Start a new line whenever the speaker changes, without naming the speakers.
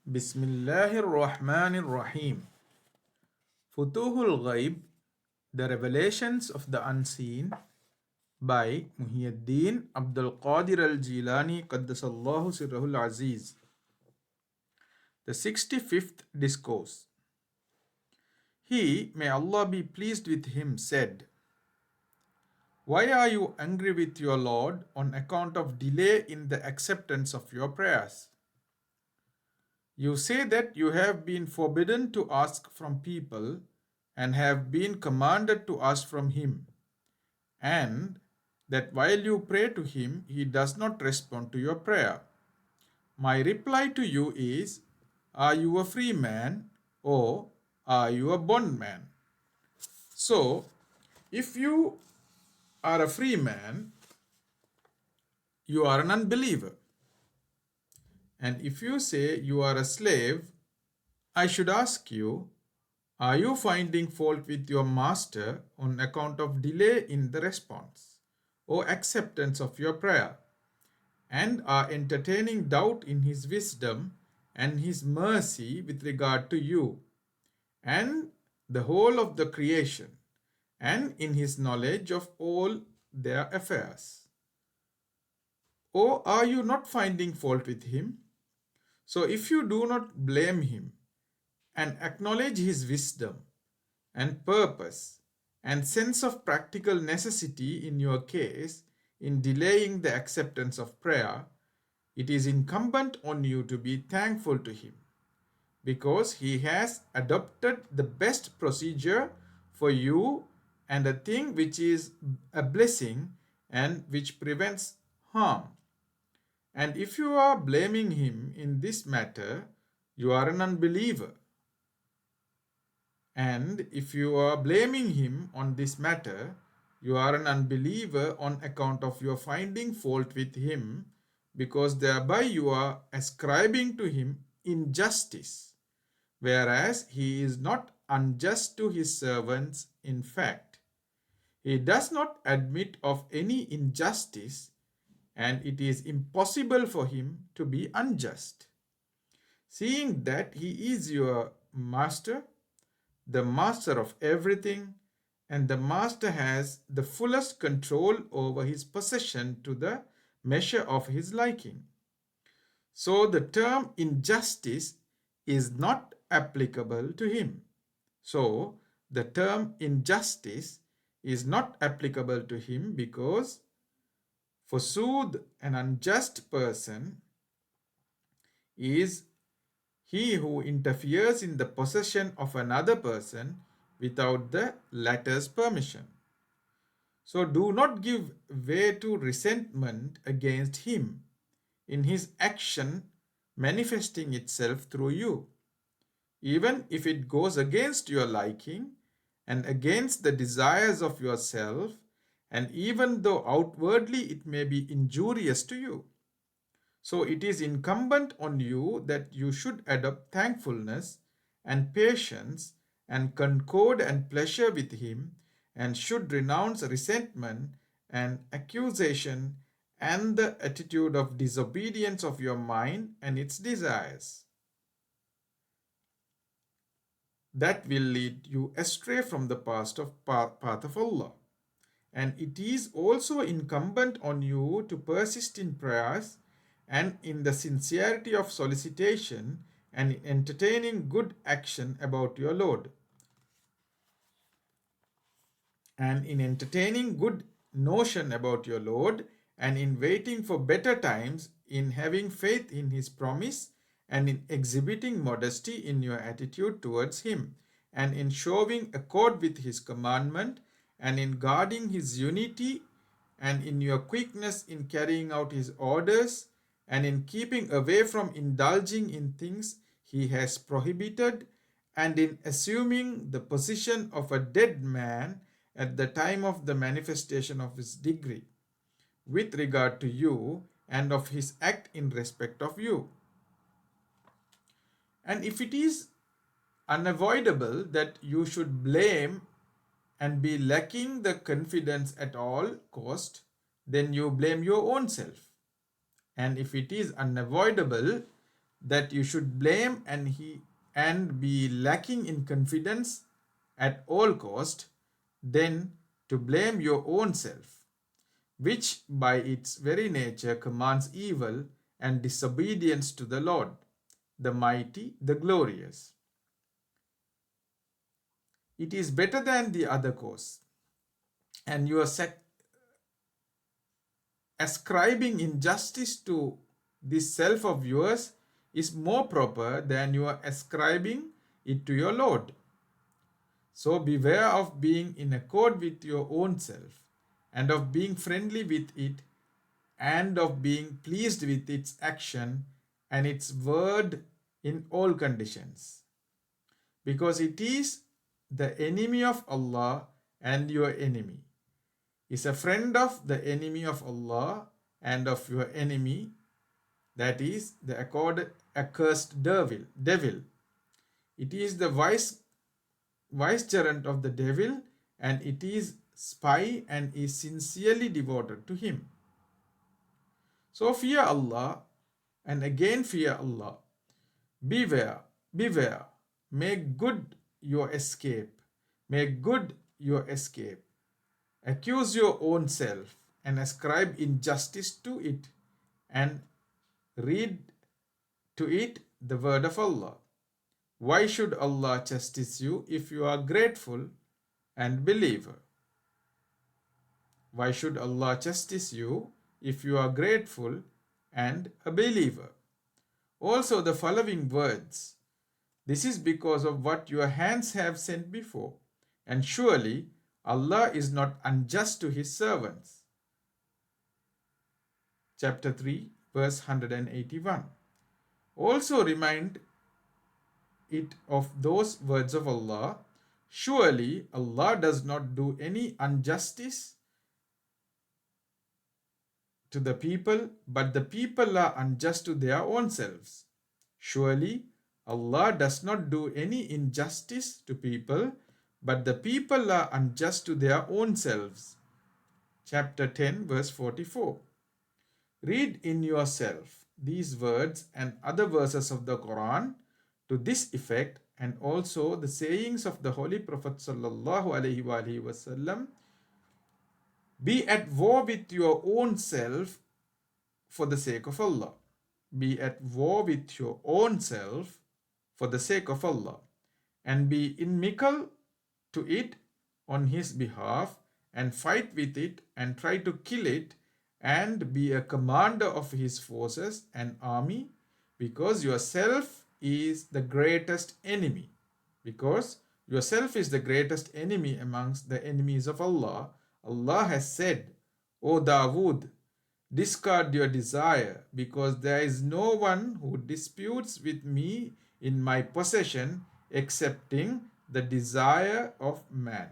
Bismillahir Rahmanir Rahim. Futuh Al Ghaib, The Revelations of the Unseen by Muhiyeddeen Qadir Al Gilani Qaddasallahu sirrahul Azeez. The 65th discourse. He, may Allah be pleased with him, said, "Why are you angry with your Lord on account of delay in the acceptance of your prayers? You say that you have been forbidden to ask from people and have been commanded to ask from Him, and that while you pray to Him, He does not respond to your prayer. My reply to you is, are you a free man or are you a bondman? So, if you are a free man, you are an unbeliever. And if you say you are a slave, I should ask you, are you finding fault with your master on account of delay in the response or acceptance of your prayer, and are entertaining doubt in his wisdom and his mercy with regard to you and the whole of the creation, and in his knowledge of all their affairs? Or are you not finding fault with him? So if you do not blame him and acknowledge his wisdom and purpose and sense of practical necessity in your case in delaying the acceptance of prayer, it is incumbent on you to be thankful to him, because he has adopted the best procedure for you and a thing which is a blessing and which prevents harm. And if you are blaming him in this matter, you are an unbeliever. And if you are blaming him on this matter, you are an unbeliever on account of your finding fault with him, because thereby you are ascribing to him injustice, whereas he is not unjust to his servants. In fact, he does not admit of any injustice, and it is impossible for him to be unjust. Seeing that he is your master, the master of everything, and the master has the fullest control over his possession to the measure of his liking. So the term injustice is not applicable to him. So the term injustice is not applicable to him, because forsooth an unjust person is he who interferes in the possession of another person without the latter's permission. So do not give way to resentment against him in his action manifesting itself through you, even if it goes against your liking and against the desires of yourself, and even though outwardly it may be injurious to you. So it is incumbent on you that you should adopt thankfulness and patience and concord and pleasure with him, and should renounce resentment and accusation and the attitude of disobedience of your mind and its desires. That will lead you astray from the path of Allah. And it is also incumbent on you to persist in prayers and in the sincerity of solicitation and in entertaining good action about your Lord, and in entertaining good notion about your Lord, and in waiting for better times, in having faith in his promise, and in exhibiting modesty in your attitude towards him, and in showing accord with his commandment, and in guarding his unity, and in your quickness in carrying out his orders, and in keeping away from indulging in things he has prohibited, and in assuming the position of a dead man at the time of the manifestation of his degree with regard to you, and of his act in respect of you. And if it is unavoidable that you should blame and be lacking the confidence at all cost, then you blame your own self. And if it is unavoidable that you should blame and be lacking in confidence at all cost, then to blame your own self, which by its very nature commands evil and disobedience to the Lord, the mighty, the glorious. It is better than the other course, and you are ascribing injustice to this self of yours is more proper than you are ascribing it to your Lord. So beware of being in accord with your own self, and of being friendly with it, and of being pleased with its action and its word in all conditions. Because it is the enemy of Allah and your enemy, is a friend of the enemy of Allah and of your enemy, that is the accursed devil. It is the vicegerent of the devil, and it is spy and is sincerely devoted to him. So fear Allah, and again fear Allah. Beware. Make good your escape. Make good your escape. Accuse your own self and ascribe injustice to it, and read to it the word of Allah. Why should Allah chastise you if you are grateful and believer? Why should Allah chastise you if you are grateful and a believer? Also the following words: this is because of what your hands have sent before, and surely Allah is not unjust to his servants. Chapter 3, verse 181. Also remind it of those words of Allah: surely Allah does not do any injustice to the people, but the people are unjust to their own selves. Surely Allah does not do any injustice to people, but the people are unjust to their own selves. Chapter 10, verse 44. Read in yourself these words and other verses of the Quran to this effect, and also the sayings of the Holy Prophet sallallahu alaihi wasallam: be at war with your own self for the sake of Allah. Be at war with your own self for the sake of Allah, and be inimical to it on his behalf, and fight with it and try to kill it, and be a commander of his forces and army, because yourself is the greatest enemy. Because yourself is the greatest enemy amongst the enemies of Allah. Allah has said, O Dawood, discard your desire, because there is no one who disputes with me in my possession excepting the desire of man.